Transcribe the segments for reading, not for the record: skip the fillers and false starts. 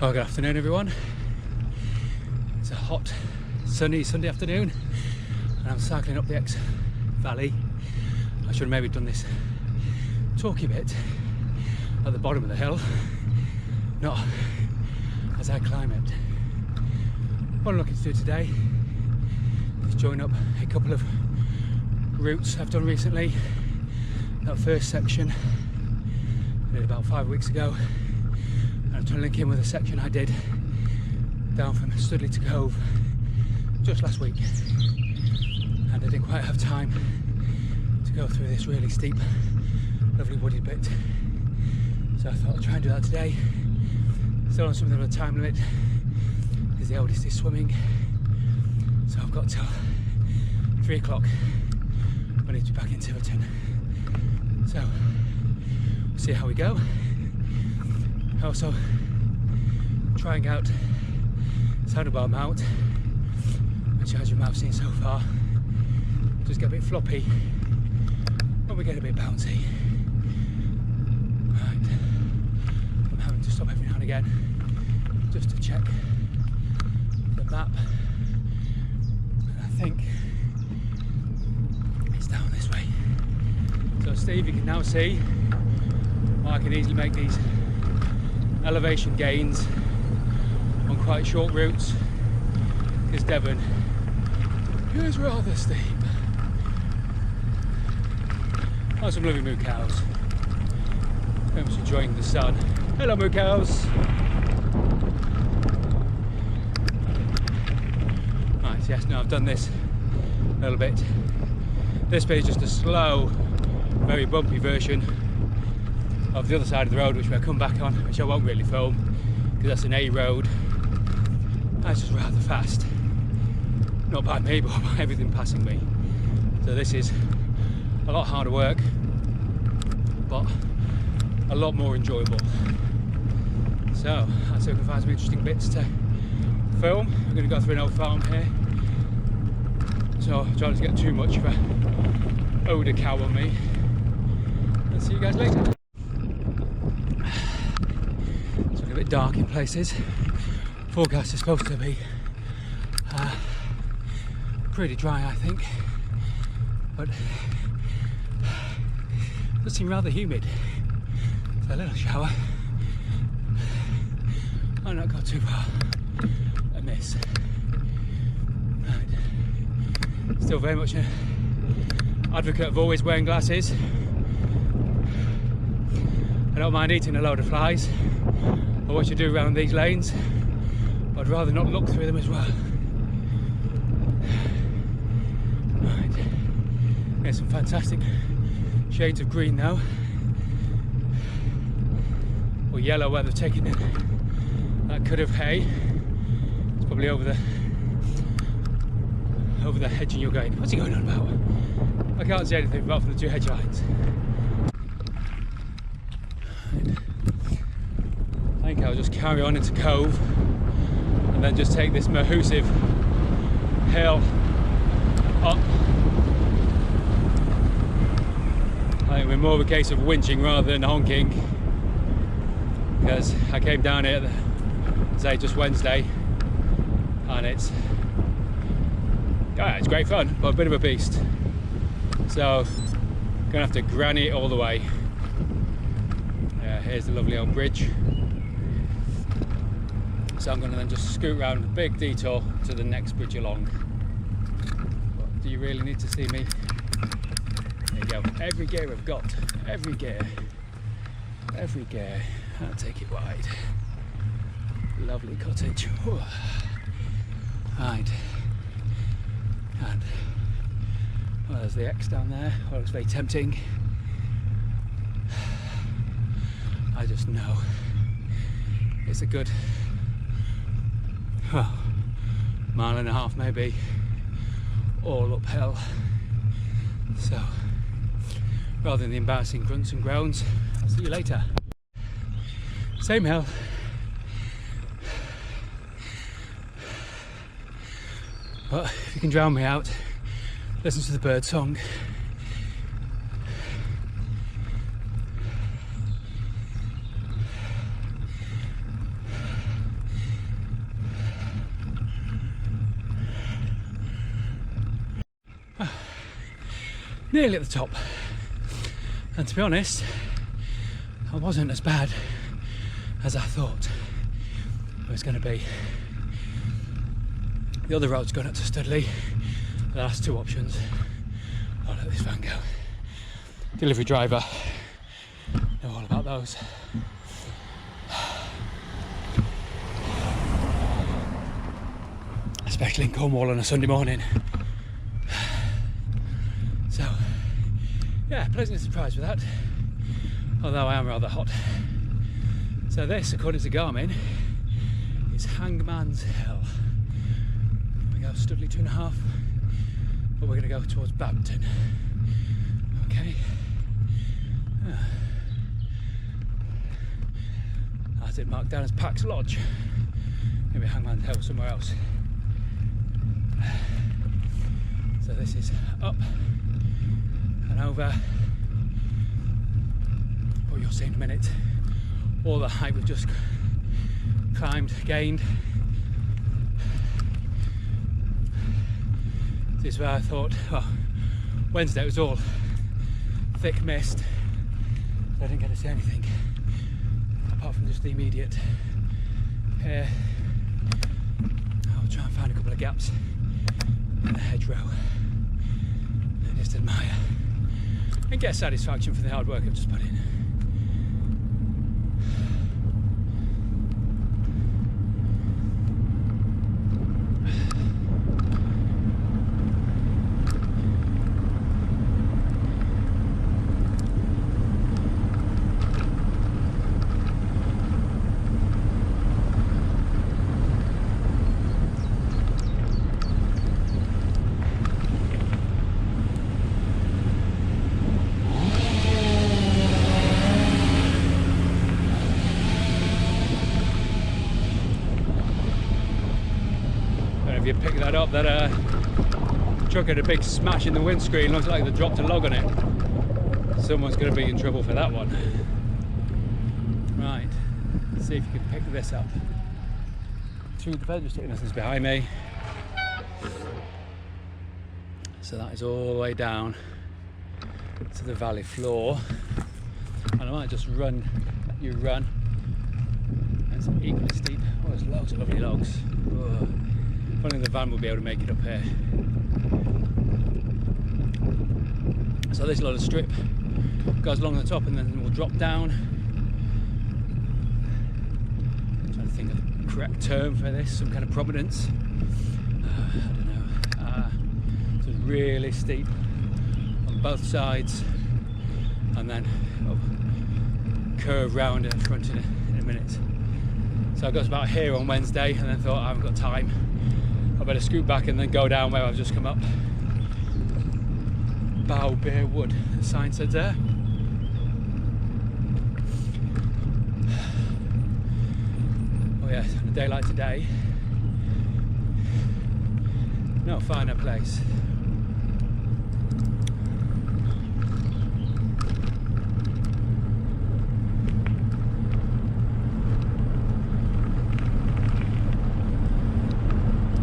Well, good afternoon everyone. It's a hot, sunny Sunday afternoon and I'm cycling up the Exe Valley. I should have maybe done this talky bit at the bottom of the hill, not as I climb it. What I'm looking to do today is join up a couple of routes I've done recently. That first section I did about 5 weeks ago, and I'm trying to link in with a section I did down from Studley to Cove just last week, and I didn't quite have time to go through this really steep, lovely wooded bit, so I thought I'd try and do that today. Still on something of a time limit because the eldest is swimming, so I've got till 3 o'clock when I need to be back in Tiverton. So we'll see how we go. Also trying out Handlebar Mount, which as you might have seen so far, just get a bit floppy when we get a bit bouncy. Right. I'm having to stop every now and again just to check the map, and I think it's down this way. So Steve, you can now see I can easily make these elevation gains on quite short routes, because Devon is rather steep. Oh, some lovely moo cows. Very much enjoying the sun. Hello moo cows! Right, yes, now I've done this a little bit. This bit is just a slow, very bumpy version of the other side of the road, which we'll come back on, which I won't really film because that's an A road. That's just rather fast. Not by me, but by everything passing me. So this is a lot harder work, but a lot more enjoyable. So let's see if we can find some interesting bits to film. I'm going to go through an old farm here, so I'm trying not to get too much of a odour cow on me. I'll see you guys later. It's a bit dark in places. Forecast is supposed to be pretty dry, I think, but it does seem rather humid. So a little shower. I've not got too far amiss. Right. Still very much an advocate of always wearing glasses. I don't mind eating a load of flies, or what you do around these lanes, but I'd rather not look through them as well. Right, there's some fantastic shades of green now, or yellow where they've taken in that cud of hay. It's probably over the hedge, and you're going, what's he going on about? I can't see anything apart from the two hedge lines. I think I'll just carry on into Cove and then just take this massive hill up. I think we're more of a case of winching rather than honking, because I came down here, say, just Wednesday, and it's great fun, but a bit of a beast. So gonna have to granny it all the way. Here's the lovely old bridge. So I'm going to then just scoot round a big detour to the next bridge along. But do you really need to see me? There you go. Every gear I've got. Every gear. Every gear. I'll take it wide. Lovely cottage. Whew. Right. And well, there's the X down there. Well, it looks very tempting. I just know it's a good mile and a half maybe, all uphill. So rather than the embarrassing grunts and groans, I'll see you later. Same hill, but if you can drown me out, listen to the bird song. nearly at the top. And to be honest, I wasn't as bad as I thought it was going to be. The other road's going up to Studley. The last two options. I'll let this van go. Delivery driver, know all about those. Especially in Cornwall on a Sunday morning. So, yeah, pleasantly surprised with that. Although I am rather hot. So this, according to Garmin, is Hangman's Hill. We go Studley 2.5, but we're going to go towards Bampton. Okay. That's it marked down as Pax Lodge. Maybe Hangman's Hill somewhere else. So this is up and over. What you'll see in a minute. All the height we've just climbed, gained. This is where I thought, well, Wednesday it was all thick mist, so I didn't get to see anything apart from just the immediate here. I'll try and find a couple of gaps in the hedgerow and just admire and get satisfaction for the hard work I've just put in. If you pick that up, that truck had a big smash in the windscreen, looks like they dropped a log on it. Someone's going to be in trouble for that one. Right, let's see if you can pick this up. Two defenders taking us behind me. So that is all the way down to the valley floor. And I might just let you run. It's equally steep. Oh, there's loads of lovely logs. Whoa. If only the van will be able to make it up here. So there's a lot of strip, goes along the top and then we'll drop down. I'm trying to think of the correct term for this, some kind of prominence. I don't know. So it's really steep on both sides and then curve round in front in a minute. So I got about here on Wednesday and then thought I haven't got time. I better scoot back and then go down where I've just come up. Bow Beer Wood, the sign said there. Oh yes, on a day like today, no finer place.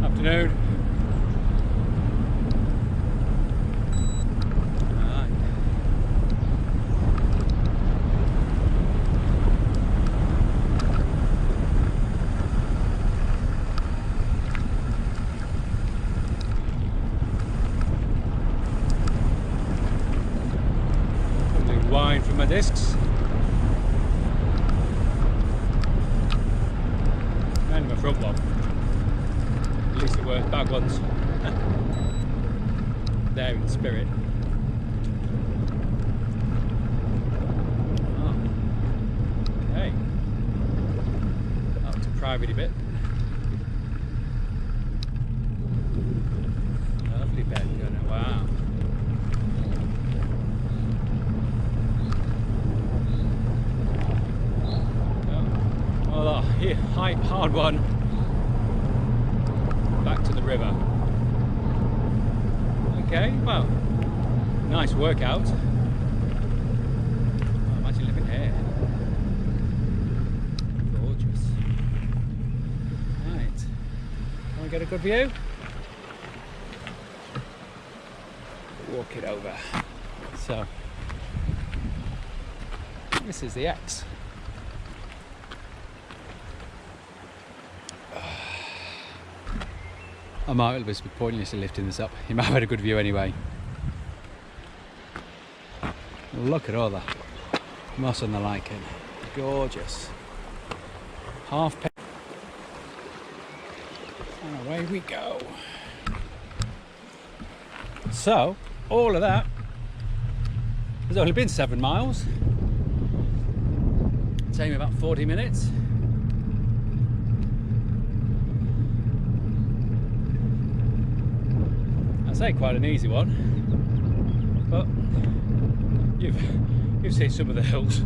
Afternoon. Wine from my discs. And my front one. At least they were bag ones. There in spirit. Oh. Okay. Up to private bit. Lovely bed going on. Wow. Here, hard one. Back to the river. Okay, well, nice workout. Oh, imagine living here. Gorgeous. Right. Want to get a good view? Walk it over. So this is the Exe. I might have been pointlessly lifting this up. You might have had a good view anyway. Look at all that moss on the lichen. Gorgeous. Half pe and away we go. So all of that has only been 7 miles. It's taken me about 40 minutes. I say quite an easy one, but you've seen some of the hills.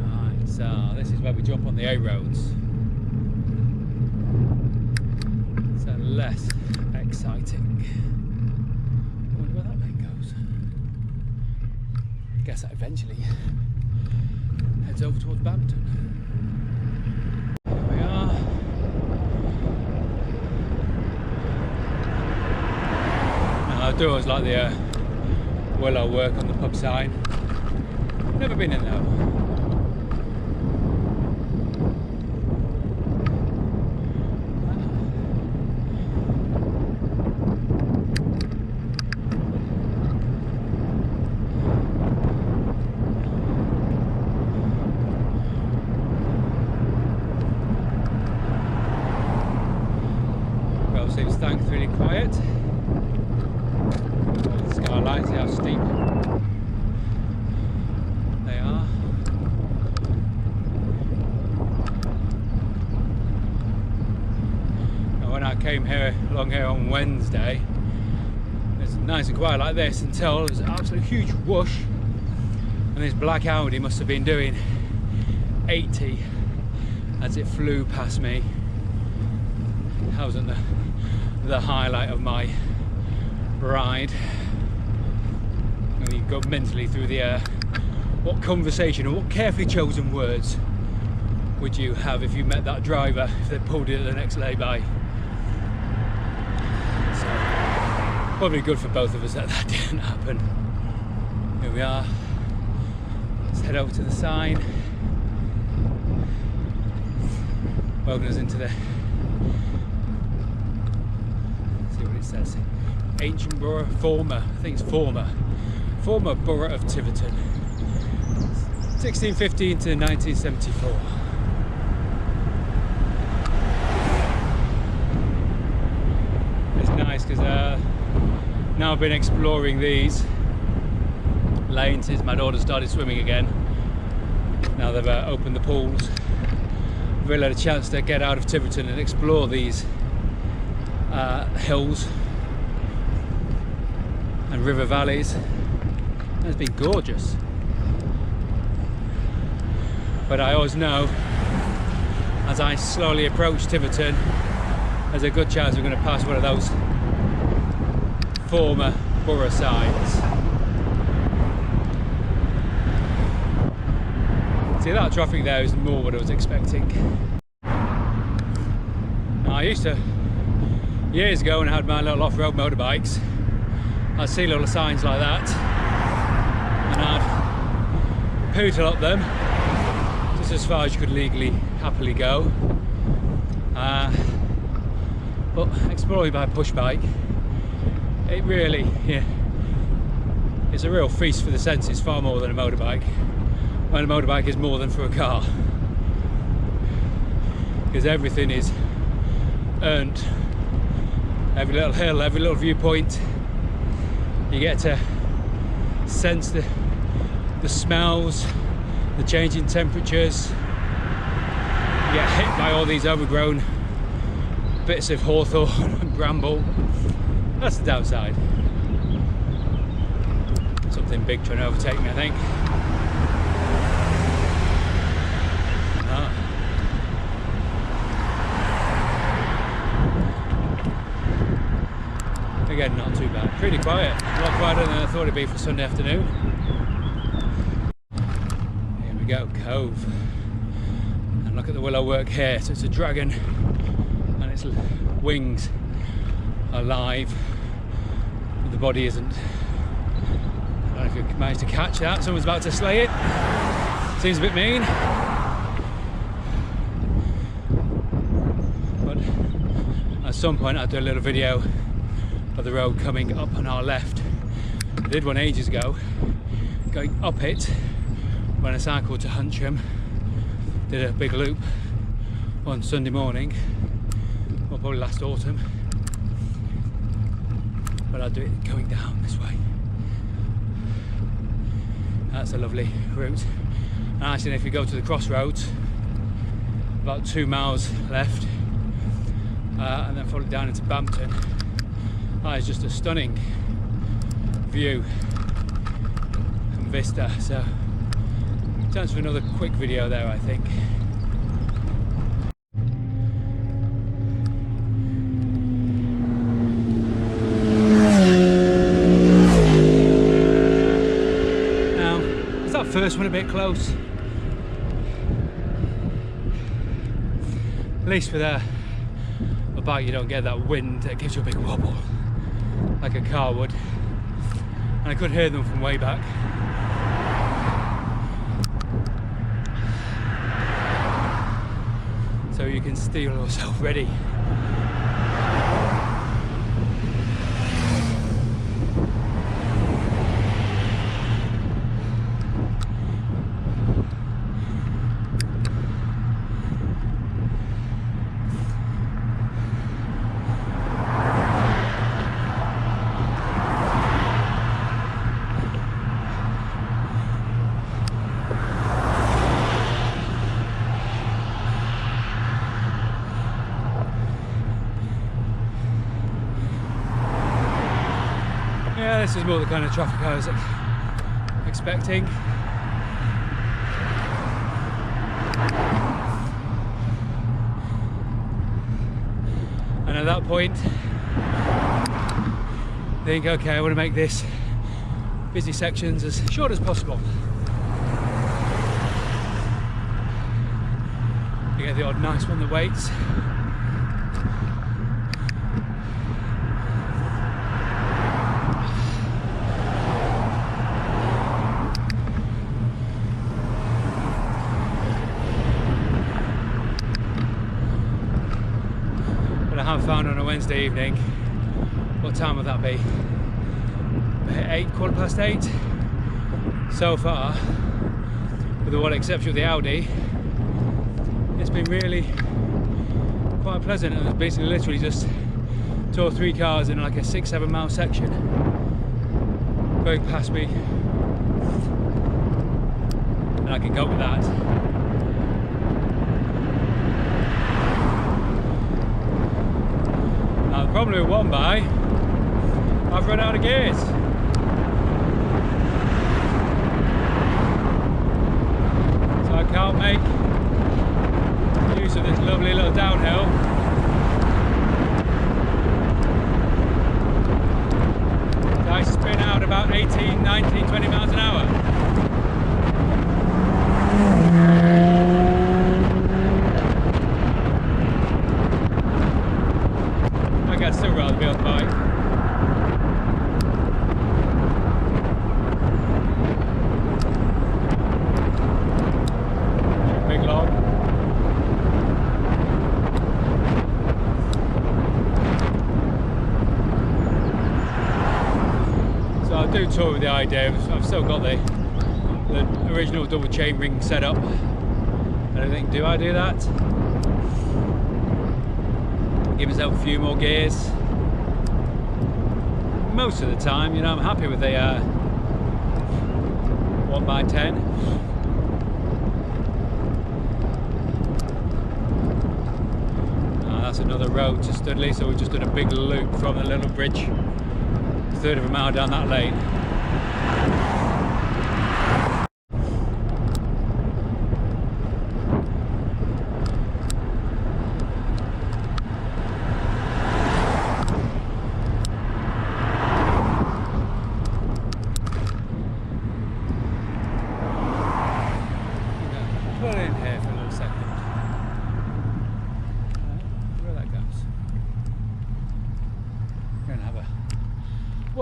Right, so this is where we jump on the A roads. So less exciting. I wonder where that lane goes. I guess that eventually heads over towards Badminton. Here we are. I do always like the willow work on the pub sign. Never been in though. Well, seems thankfully quiet. Skylights, see how steep they are. And when I came along here on Wednesday, it's nice and quiet like this until there was an absolute huge whoosh, and this black Audi must have been doing 80 as it flew past me. That wasn't the highlight of my ride. You go mentally through the air. What conversation or what carefully chosen words would you have if you met that driver if they pulled it at the next lay-by? So probably good for both of us that that didn't happen. Here we are. Let's head over to the sign. Welcome us into the. Let's see what it says. Ancient borough, I think it's former borough of Tiverton, 1615 to 1974. It's nice because now I've been exploring these lanes since my daughter started swimming again. Now they've opened the pools. I've really had a chance to get out of Tiverton and explore these hills and river valleys. It's been gorgeous, but I always know as I slowly approach Tiverton there's a good chance we're going to pass one of those former borough signs. See, that traffic there is more what I was expecting. Now, I used to, years ago when I had my little off-road motorbikes, I'd see little signs like that and I'd pootle up them just as far as you could legally, happily go. But exploring by push bike, it really, it's a real feast for the senses, far more than a motorbike. When a motorbike is more than for a car, because everything is earned. Every little hill, every little viewpoint, you get to sense the smells, the changing temperatures. You get hit by all these overgrown bits of hawthorn and bramble. That's the downside. Something big trying to overtake me, I think. Again, not too bad. Pretty quiet. A lot quieter than I thought it'd be for Sunday afternoon. Here we go, Cove. And look at the willow work here. So it's a dragon and its wings are live. but the body isn't. I don't know if you managed to catch that. Someone's about to slay it. Seems a bit mean. But at some point I'll do a little video of the road coming up on our left. I did one ages ago, going up it when I cycled to Huntsham. Did a big loop on Sunday morning, or probably last autumn. But I'll do it going down this way. That's a lovely route. And actually, if you go to the crossroads, about 2 miles left, and then follow it down into Bampton, that is just a stunning view and vista. So, chance for another quick video there, I think. First one a bit close. At least with a bike you don't get that wind that gives you a big wobble like a car would. And I could hear them from way back. So you can steel yourself ready. Yeah, this is more the kind of traffic I was expecting. And at that point, think, okay, I want to make this busy sections as short as possible. You get the odd nice one that waits. Found on a Wednesday evening. What time would that be? 8, 8:15. So far, with the one exception of the Audi, it's been really quite pleasant. It was basically literally just 2 or 3 cars in like a 6-7 mile section going past me, and I can cope with that. The problem with one by, I've run out of gears. So I can't make use of this lovely little downhill. So I spin out about 18, 19, 20 miles an hour. I'd still rather be on the bike. Big log. So I do toy with the idea. I've still got the original double chain ring set up. I don't think, do I do that? Give myself a few more gears. Most of the time, you know, I'm happy with the 1x10. That's another road to Studley, so we've just done a big loop from the little bridge, a third of a mile down that lane.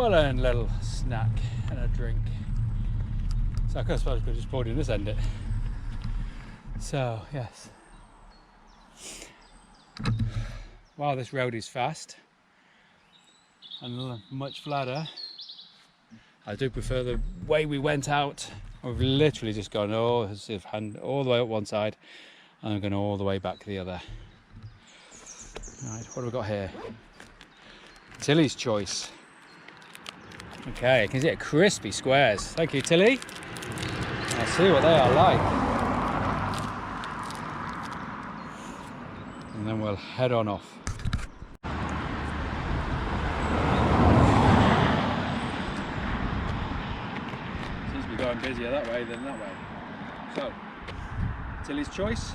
well-earned little snack and a drink. So I suppose I could just poured in this end it. So yes. While this road is fast and much flatter, I do prefer the way we went out. We've literally just gone all the way up one side and I'm going all the way back the other. Right, what have we got here? Tilly's Choice. Okay, you can see it, crispy squares. Thank you, Tilly. I'll see what they are like. And then we'll head on off. Seems to be going busier that way than that way. So, Tilly's Choice.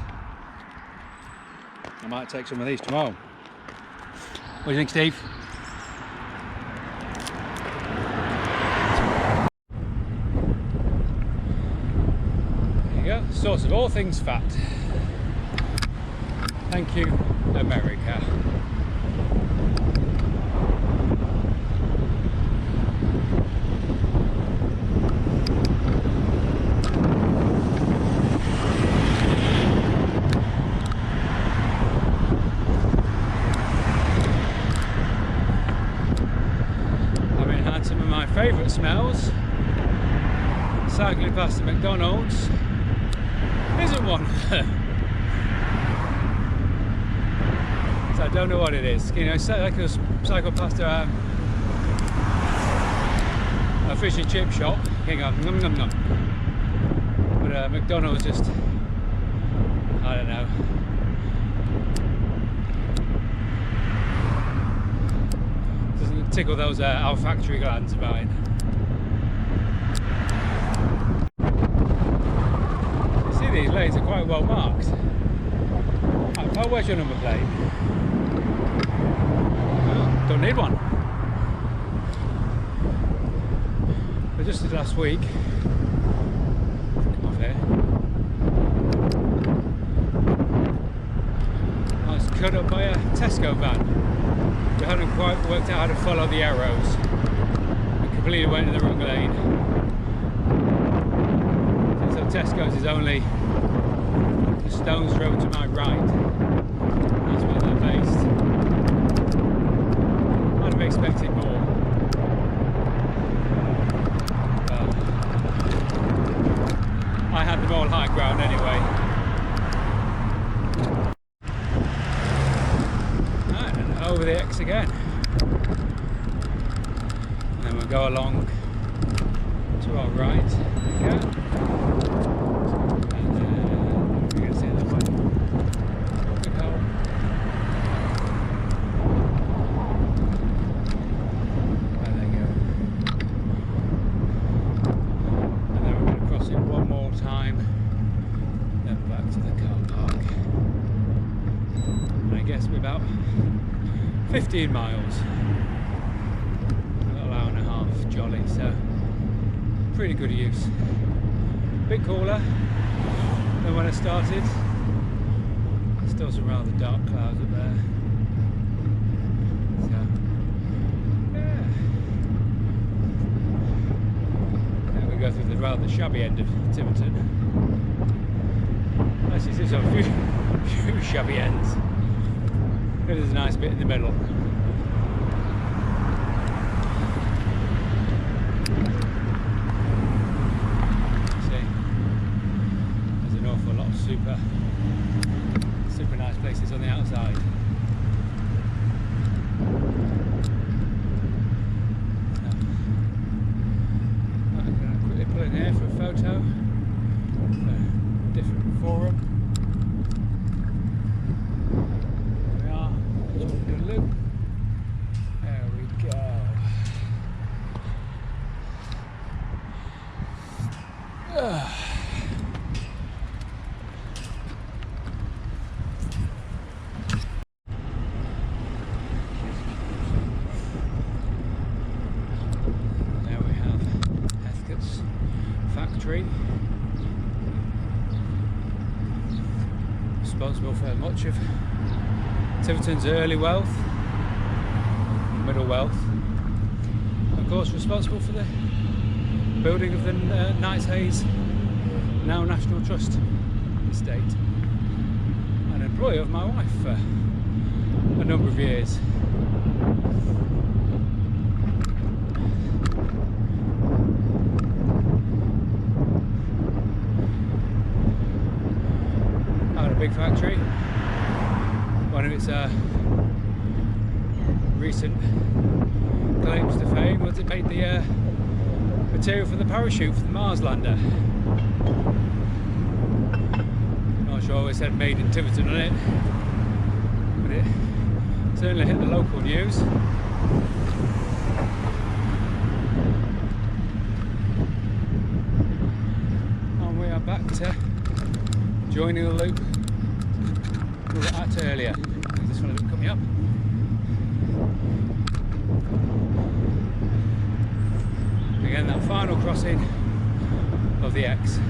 I might take some of these tomorrow. What do you think, Steve? There you go, source of all things fat. Thank you, America. Some of my favourite smells. Cycling past the McDonald's isn't one of them. So I don't know what it is. You know, it's like I cycle past a fish and chip shop, hang on, nom nom nom. But McDonald's just, I don't know. Tickle those olfactory glands of mine. You see, these lanes are quite well marked. Oh, where's your number plate? Oh, don't need one. But just last week, come off here, I was cut up by a Tesco van. We hadn't quite worked out how to follow the arrows. We completely went in the wrong lane. So Tesco's is only a stone's throw to my right. That's where they're based. I'd have expected more. But I had them all high ground anyway. Over the Exe again, and then we'll go along to our right. There we go. And then we're going to see that one. Good hole. There they go. And then we're going to cross it one more time, then back to the car park. And I guess we're about 15 miles, a little hour and a half jolly, so pretty good use. A bit cooler than when I started. Still some rather dark clouds up there. So, yeah. Then we go through the rather shabby end of Tiverton. Actually, there's a few shabby ends. There's a nice bit in the middle. See, there's an awful lot of super nice places on the outside. I'm going to quickly pull in here for a photo. For a different forum. There we go. There we have Heathcote's factory. Responsible for much of Tiverton's early wealth, middle wealth, of course, responsible for the building of the Knights Hayes, now National Trust estate. An employer of my wife for a number of years. Had a big factory. One of its recent claims to fame was it made the material for the parachute for the Mars lander. Not sure it said made in Tiverton on it, but it certainly hit the local news. And we are back to joining the loop we were at earlier. This one isn't coming up. Again, that final crossing of the Exe. So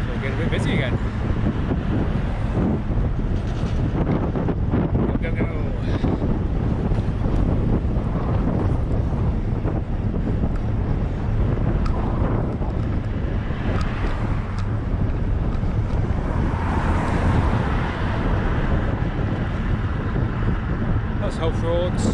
we'll get a bit busy again. Go, go, go. Whole frauds.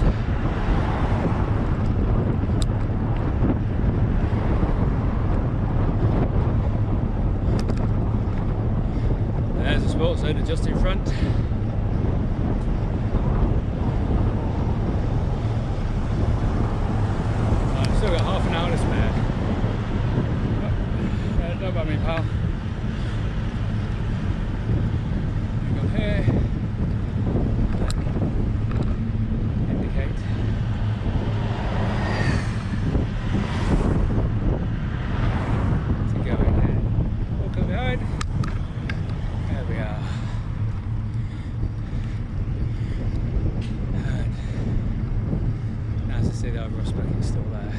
There's a sports zone just in front. I've still got half an hour to spare. Don't bother me, pal. Go here. See the overall spec is still there.